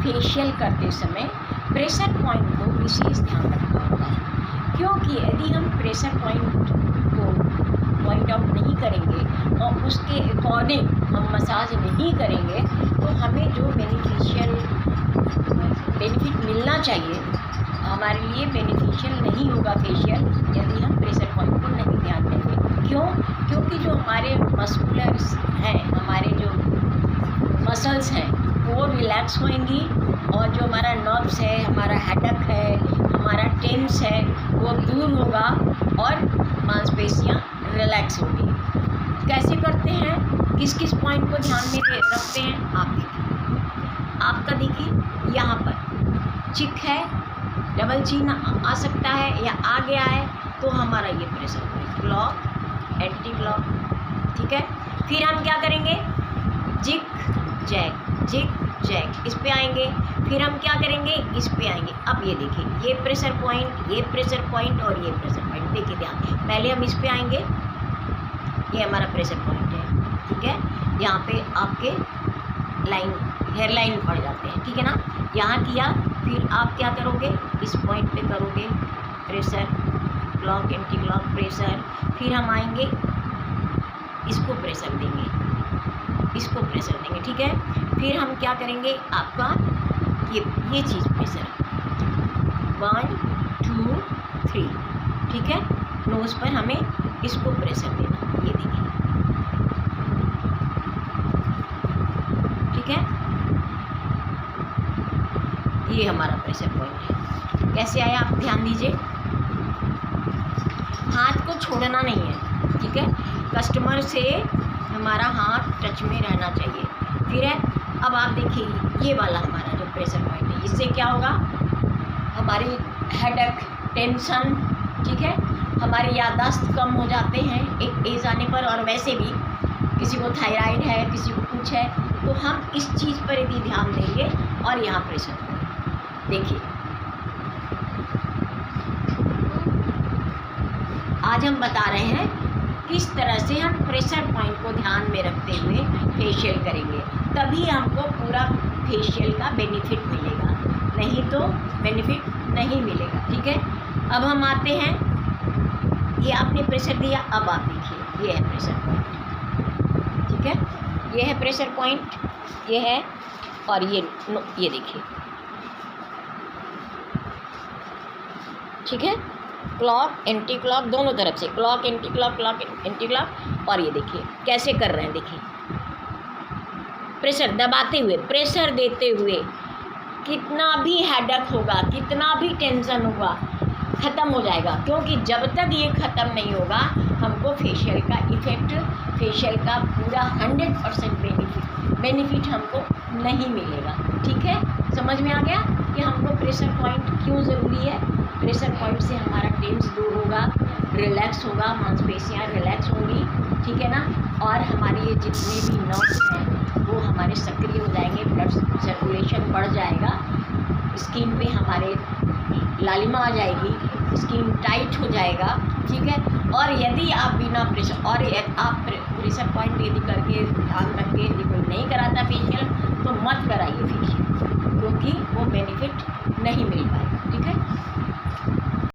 Facial करते समय pressure point को विशेष ध्यान रखना होगा, क्योंकि यदि हम प्रेशर पॉइंट को पॉइंट आउट नहीं करेंगे और उसके अकॉर्डिंग हम मसाज नहीं करेंगे तो हमें जो बेनिफिट मिलना चाहिए हमारे लिए बेनिफिशियल नहीं होगा फेशियल, यदि हम प्रेशर पॉइंट को नहीं ध्यान देंगे। क्यों? क्योंकि जो हमारे मस्कुलर्स हैं, हमारे जो मसल्स हैं वो रिलैक्स होंगी और जो हमारा नर्व्स है, हमारा हेडेक है, हमारा टेंस है वो दूर होगा और मांसपेशियाँ रिलैक्स होगी। कैसे करते हैं, किस किस पॉइंट को ध्यान में रखते हैं आप देखिए। आपका देखिए यहाँ पर चिक है, डबल चिन आ सकता है या आ गया है तो हमारा ये pressure point, clock anti clock, ठीक है। फिर हम क्या करेंगे, जिक जैक इस पे आएंगे, फिर हम क्या करेंगे, इस पे आएंगे। अब ये देखिए, ये प्रेशर पॉइंट, ये प्रेशर पॉइंट और ये प्रेशर पॉइंट, देखिए ध्यान, पहले हम इस पे आएंगे, ये हमारा प्रेशर पॉइंट है, ठीक है। यहाँ पे आपके लाइन, हेयर लाइन पड़ जाते हैं, ठीक है ना। यहाँ किया, फिर आप क्या करोगे, इस पॉइंट पे करोगे pressure, clock anti clock pressure, फिर हम आएंगे इसको प्रेशर देंगे, इसको प्रेशर देंगे, ठीक है। फिर हम क्या करेंगे, आपका ये चीज़ प्रेशर 1 2 3, ठीक है। नोज़ पर हमें इसको प्रेशर देना, ये देखिए, ठीक है। ये हमारा प्रेशर पॉइंट है। कैसे आया आप ध्यान दीजिए, हाथ को छोड़ना नहीं है, ठीक है। कस्टमर से हमारा हाथ टच में रहना चाहिए। फिर है, अब आप देखिए ये वाला हमारा जो प्रेशर पॉइंट है, इससे क्या होगा, हमारी हेडेक, टेंशन, ठीक है, हमारे याददाश्त कम हो जाते हैं एक एज आने पर। और वैसे भी किसी को थायराइड है, किसी को कुछ है, तो हम इस चीज़ पर यदि ध्यान देंगे और यहाँ प्रेशर देखिए। आज हम बता रहे हैं किस तरह से हम प्रेशर पॉइंट को ध्यान में रखते हुए फेशियल करेंगे, तभी हमको पूरा फेशियल का बेनिफिट मिलेगा, नहीं तो बेनिफिट नहीं मिलेगा, ठीक है। अब हम आते हैं, ये आपने प्रेशर दिया, अब आप देखिए ये है प्रेशर पॉइंट, ठीक है, ये है प्रेशर पॉइंट, ये है, और ये देखिए, ठीक है। क्लॉक एंटी क्लॉक दोनों तरफ से, क्लॉक एंटी क्लॉक और ये देखिए कैसे कर रहे हैं, देखिए प्रेशर दबाते हुए, प्रेशर देते हुए, कितना भी हेडेक होगा, कितना भी टेंशन होगा, ख़त्म हो जाएगा। क्योंकि जब तक ये ख़त्म नहीं होगा हमको फेशियल का इफ़ेक्ट, फेशियल का पूरा 100% बेनिफिट हमको नहीं मिलेगा, ठीक है। समझ में आ गया कि हमको प्रेशर पॉइंट क्यों ज़रूरी है। प्रेशर पॉइंट से हमारा टेंस दूर होगा, रिलैक्स होगा, मांसपेशियाँ रिलैक्स होंगी, ठीक है ना। और हमारे ये जितने भी नर्व्स हैं वो हमारे सक्रिय हो जाएंगे, ब्लड सर्कुलेशन बढ़ जाएगा, स्किन पे हमारे लालिमा आ जाएगी, स्किन टाइट हो जाएगा, ठीक है। और यदि आप बिना प्रेशर, और आप प्रेशर पॉइंट यदि करके ध्यान रख के यदि कोई नहीं कराता फेशियल तो मत कराइए फेशियल, क्योंकि वो बेनिफिट नहीं मिल पाएगा, ठीक है।